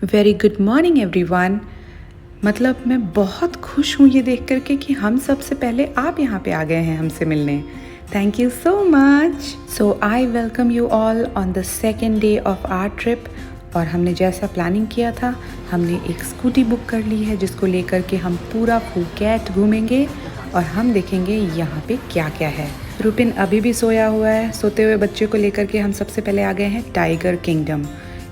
Very good morning everyone. मतलब मैं बहुत खुश हूँ ये देख करके कि हम सबसे पहले आप यहाँ पे आ गए हैं हमसे मिलने। Thank you so much. So I welcome you all on the second day of our trip. और हमने जैसा प्लानिंग किया था, हमने एक स्कूटी बुक कर ली है जिसको लेकर के हम पूरा फुकेट घूमेंगे और हम देखेंगे यहाँ पे क्या क्या है। रुपिन अभी भी सोया हुआ है। सोते हुए बच्चे को लेकर के हम सबसे पहले आ गए हैं टाइगर किंगडम।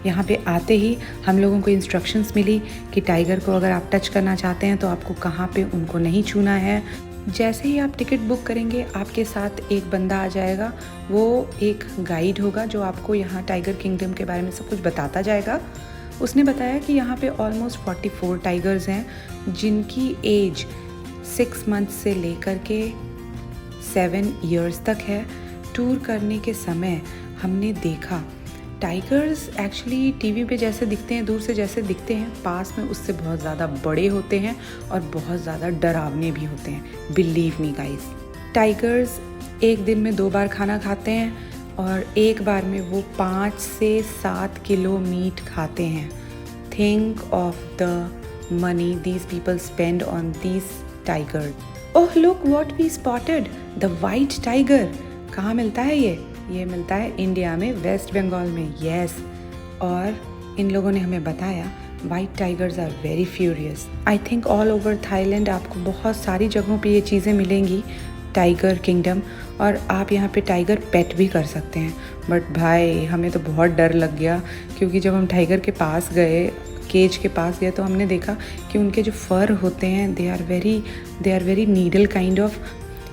यहाँ पे आते ही हम लोगों को इंस्ट्रक्शंस मिली कि टाइगर को अगर आप टच करना चाहते हैं तो आपको कहाँ पे उनको नहीं छूना है। जैसे ही आप टिकट बुक करेंगे आपके साथ एक बंदा आ जाएगा। वो एक गाइड होगा जो आपको यहाँ टाइगर किंगडम के बारे में सब कुछ बताता जाएगा। उसने बताया कि यहाँ पे ऑलमोस्ट 44 टाइगर्स हैं जिनकी एज 6 मंथ से लेकर के 7 ईयर्स तक है। टूर करने के समय हमने देखा टाइगर्स एक्चुअली टीवी पे जैसे दिखते हैं, दूर से जैसे दिखते हैं, पास में उससे बहुत ज़्यादा बड़े होते हैं और बहुत ज़्यादा डरावने भी होते हैं। बिलीव मी गाइस, टाइगर्स एक दिन में 2 बार खाना खाते हैं और एक बार में वो 5 से 7 किलो मीट खाते हैं। Think of the money these people spend on these tiger. Oh look what we spotted, the white tiger. कहाँ मिलता है ये मिलता है इंडिया में, वेस्ट बंगाल में। यस, और इन लोगों ने हमें बताया white tigers are very furious. I think all over Thailand आपको बहुत सारी जगहों पे ये चीज़ें मिलेंगी, टाइगर किंगडम, और आप यहाँ पे टाइगर पेट भी कर सकते हैं। बट भाई हमें तो बहुत डर लग गया क्योंकि जब हम टाइगर के पास गए, केज के पास गए, तो हमने देखा कि उनके जो फर होते हैं they are very needle kind of,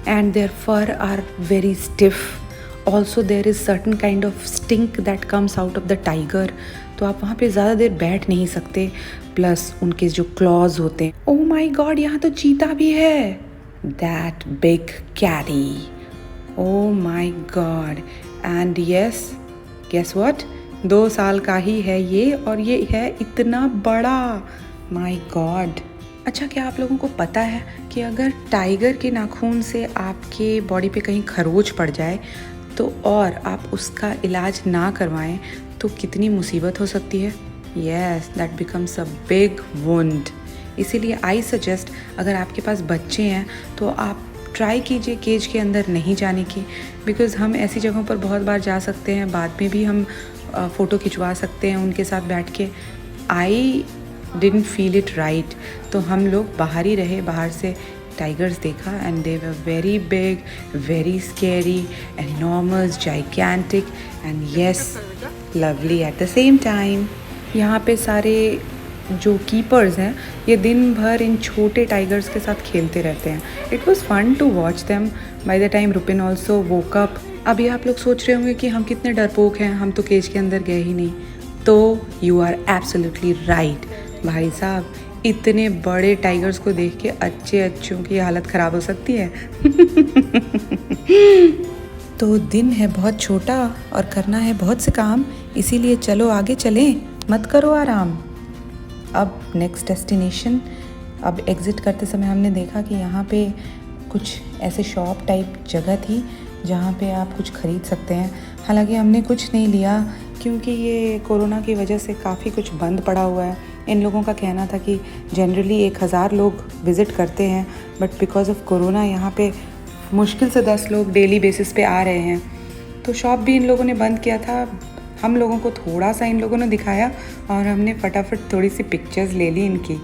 and their fur are very stiff. Also there is certain kind of stink that comes out of the tiger. तो आप वहाँ पे ज़्यादा देर बैठ नहीं सकते। प्लस उनके जो क्लॉज होते हैं, ओह माय गॉड, यहाँ तो चीता भी है। That big catty, oh my god. And yes, guess what, 2 साल का ही है ये और ये है इतना बड़ा। My God. अच्छा, क्या आप लोगों को पता है कि अगर टाइगर के नाखून से आपके बॉडी पे कहीं खरोच पड़ जाए तो और आप उसका इलाज ना करवाएं तो कितनी मुसीबत हो सकती है। Yes, that becomes a big wound. इसीलिए आई सजेस्ट, अगर आपके पास बच्चे हैं तो आप ट्राई कीजिए केज के अंदर नहीं जाने की, बिकॉज़ हम ऐसी जगहों पर बहुत बार जा सकते हैं, बाद में भी हम फ़ोटो खिंचवा सकते हैं उनके साथ बैठ के। I didn't feel it right, तो हम लोग बाहर ही रहे, बाहर से टाइगर्स देखा and they were very big, very scary, enormous, gigantic and yes lovely at the same time. यहाँ पे सारे जो कीपर्स हैं ये दिन भर इन छोटे टाइगर्स के साथ खेलते रहते हैं। It was fun to watch them. By the time Rupin also woke up. अभी आप लोग सोच रहे होंगे कि हम कितने डरपोक हैं, हम तो केज के अंदर गए ही नहीं। तो यू आर एब्सोल्युटली राइट भाई साहब, इतने बड़े टाइगर्स को देख के अच्छों की हालत ख़राब हो सकती है। तो दिन है बहुत छोटा और करना है बहुत से काम, इसीलिए चलो आगे चलें, मत करो आराम। अब नेक्स्ट डेस्टिनेशन। अब एग्ज़िट करते समय हमने देखा कि यहाँ पे कुछ ऐसे शॉप टाइप जगह थी जहाँ पे आप कुछ ख़रीद सकते हैं। हालांकि हमने कुछ नहीं लिया क्योंकि ये कोरोना की वजह से काफ़ी कुछ बंद पड़ा हुआ है। इन लोगों का कहना था कि जनरली 1000 लोग विज़िट करते हैं, बट बिकॉज ऑफ कोरोना यहाँ पे मुश्किल से 10 लोग डेली बेसिस पे आ रहे हैं। तो शॉप भी इन लोगों ने बंद किया था। हम लोगों को थोड़ा सा इन लोगों ने दिखाया और हमने फटाफट थोड़ी सी पिक्चर्स ले ली इनकी।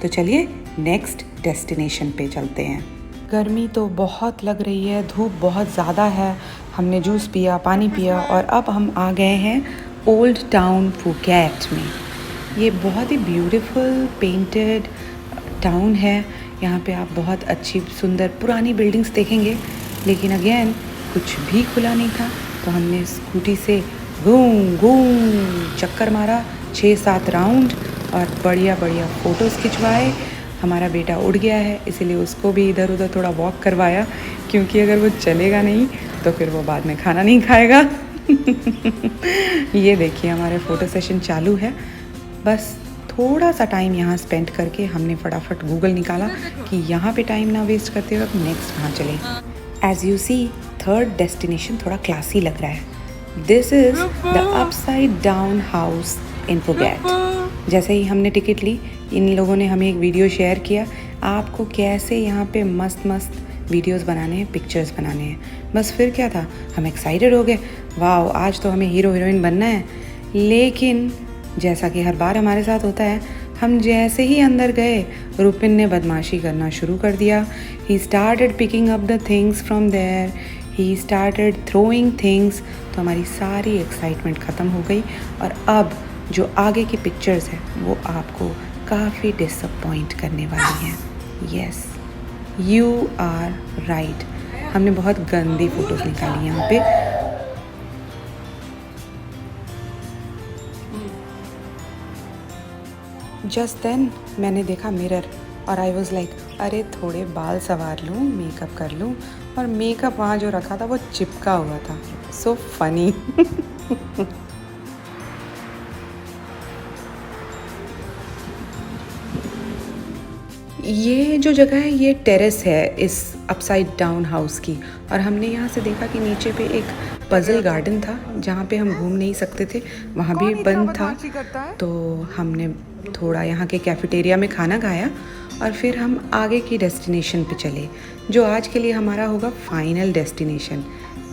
तो चलिए नेक्स्ट डेस्टिनेशन पे चलते हैं। गर्मी तो बहुत लग रही है, धूप बहुत ज़्यादा है। हमने जूस पिया, पानी पिया और अब हम आ गए हैं ओल्ड टाउन फुकेट में। ये बहुत ही ब्यूटीफुल पेंटेड टाउन है। यहाँ पे आप बहुत अच्छी सुंदर पुरानी बिल्डिंग्स देखेंगे, लेकिन अगेन कुछ भी खुला नहीं था। तो हमने स्कूटी से घूम चक्कर मारा 6-7 राउंड और बढ़िया फ़ोटोज़ खिंचवाए। हमारा बेटा उड़ गया है, इसीलिए उसको भी इधर उधर थोड़ा वॉक करवाया, क्योंकि अगर वो चलेगा नहीं तो फिर वो बाद में खाना नहीं खाएगा। ये देखिए हमारे फ़ोटो सेशन चालू है। बस थोड़ा सा टाइम यहाँ स्पेंड करके हमने फटाफट गूगल निकाला कि यहाँ पे टाइम ना वेस्ट करते हुए नेक्स्ट कहाँ चलें। As you see, 3rd destination थोड़ा क्लासी लग रहा है। This is the upside down house in Phuket. जैसे ही हमने टिकट ली, इन लोगों ने हमें एक वीडियो शेयर किया, आपको कैसे यहाँ पे मस्त मस्त वीडियोस बनाने हैं, पिक्चर्स बनाने हैं। बस फिर क्या था, हम एक्साइटेड हो गए, वाह आज तो हमें हीरो हीरोइन बनना है। लेकिन जैसा कि हर बार हमारे साथ होता है, हम जैसे ही अंदर गए, रुपिन ने बदमाशी करना शुरू कर दिया। He started picking up the things from there, he started throwing things. तो हमारी सारी एक्साइटमेंट ख़त्म हो गई और अब जो आगे की पिक्चर्स हैं वो आपको काफ़ी डिसअपॉइंट करने वाली हैं। यस, यू आर राइट, हमने बहुत गंदी फ़ोटोज़ निकाली यहाँ पे। जस्ट देन मैंने देखा मिरर और आई वॉज़ लाइक अरे थोड़े बाल संवार लूँ, मेकअप कर लूँ, और मेकअप वहाँ जो रखा था वो चिपका हुआ था। So funny. ये जो जगह है ये टेरेस है इस अपसाइड डाउन हाउस की, और हमने यहाँ से देखा कि नीचे पे एक पजल गार्डन था जहाँ पे हम घूम नहीं सकते थे, वहाँ भी बंद था। तो हमने थोड़ा यहाँ के कैफेटेरिया में खाना खाया और फिर हम आगे की डेस्टिनेशन पे चले, जो आज के लिए हमारा होगा फाइनल डेस्टिनेशन।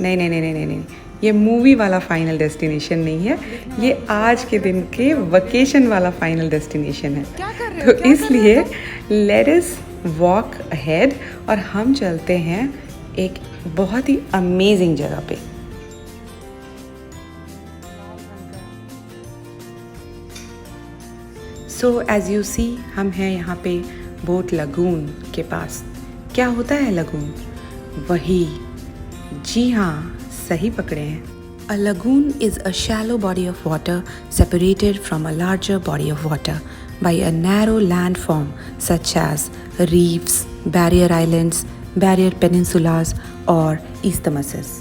नहीं नहीं नहीं नहीं नहीं, ये मूवी वाला फाइनल डेस्टिनेशन नहीं है, ये आज के दिन के वकेशन वाला फाइनल डेस्टिनेशन है। तो इसलिए लेट अस वॉक अहेड और हम चलते हैं एक बहुत ही अमेजिंग जगह पे। सो एज यू सी, हम हैं यहाँ पे बोट लगून के पास। क्या होता है लगून? वही, जी हाँ, सही पकड़े हैं। A lagoon is a shallow body of water separated from a larger body of water by a narrow landform such as reefs, barrier islands, barrier peninsulas, or isthmuses.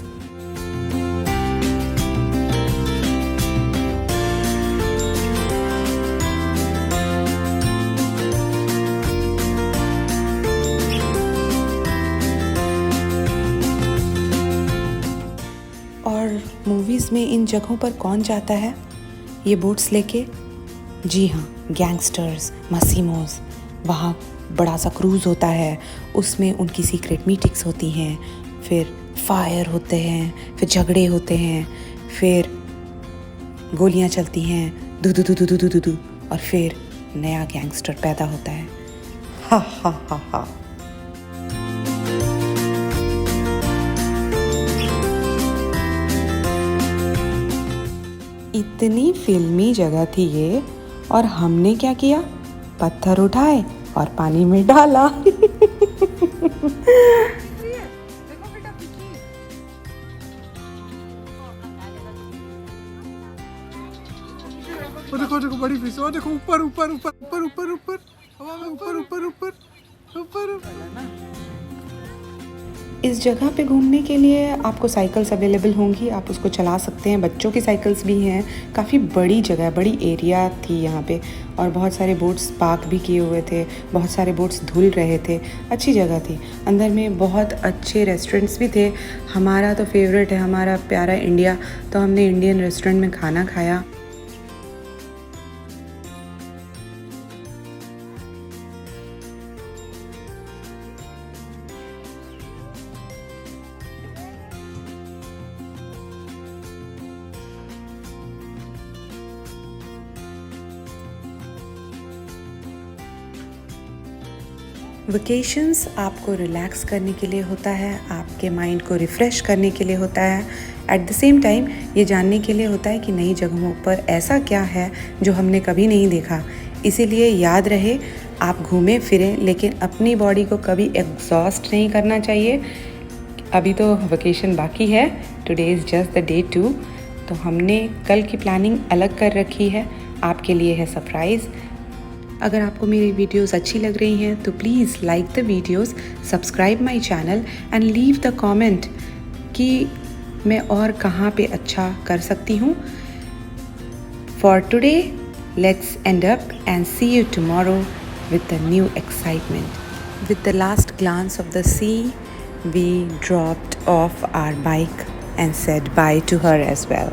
और मूवीज़ में इन जगहों पर कौन जाता है ये बोट्स लेके? जी हाँ, गैंगस्टर्स, मसीमोस। वहाँ बड़ा सा क्रूज़ होता है, उसमें उनकी सीक्रेट मीटिंग्स होती हैं, फिर फायर होते हैं, फिर झगड़े होते हैं, फिर गोलियाँ चलती हैं, दू दू दू दू दू दू दू, और फिर नया गैंगस्टर पैदा होता है। हा हा हा हा। इतनी फिल्मी जगह थी ये, और हमने क्या किया? पत्थर उठाए और पानी में डाला। देखो देखो बड़ी फिश, देखो ऊपर ऊपर ऊपर ऊपर ऊपर ऊपर ऊपर ऊपर ऊपर ऊपर। इस जगह पे घूमने के लिए आपको साइकिल्स अवेलेबल होंगी, आप उसको चला सकते हैं। बच्चों की साइकिल्स भी हैं। काफ़ी बड़ी जगह, बड़ी एरिया थी यहाँ पे, और बहुत सारे बोट्स पार्क भी किए हुए थे, बहुत सारे बोट्स धुल रहे थे। अच्छी जगह थी। अंदर में बहुत अच्छे रेस्टोरेंट्स भी थे। हमारा तो फेवरेट है हमारा प्यारा इंडिया, तो हमने इंडियन रेस्टोरेंट में खाना खाया। वेकेशंस आपको रिलैक्स करने के लिए होता है, आपके माइंड को रिफ़्रेश करने के लिए होता है, एट द सेम टाइम ये जानने के लिए होता है कि नई जगहों पर ऐसा क्या है जो हमने कभी नहीं देखा। इसीलिए याद रहे, आप घूमें फिरें, लेकिन अपनी बॉडी को कभी एग्जॉस्ट नहीं करना चाहिए। अभी तो वेकेशन बाकी है, today is just the day 2, तो हमने कल की प्लानिंग अलग कर रखी है, आपके लिए है सरप्राइज़। अगर आपको मेरी वीडियोस अच्छी लग रही हैं तो please like the videos, subscribe my channel and leave the comment कि मैं और कहाँ पे अच्छा कर सकती हूँ। For today let's end up and see you tomorrow with a new excitement. With the last glance of the sea, we dropped off our bike and said bye to her as well.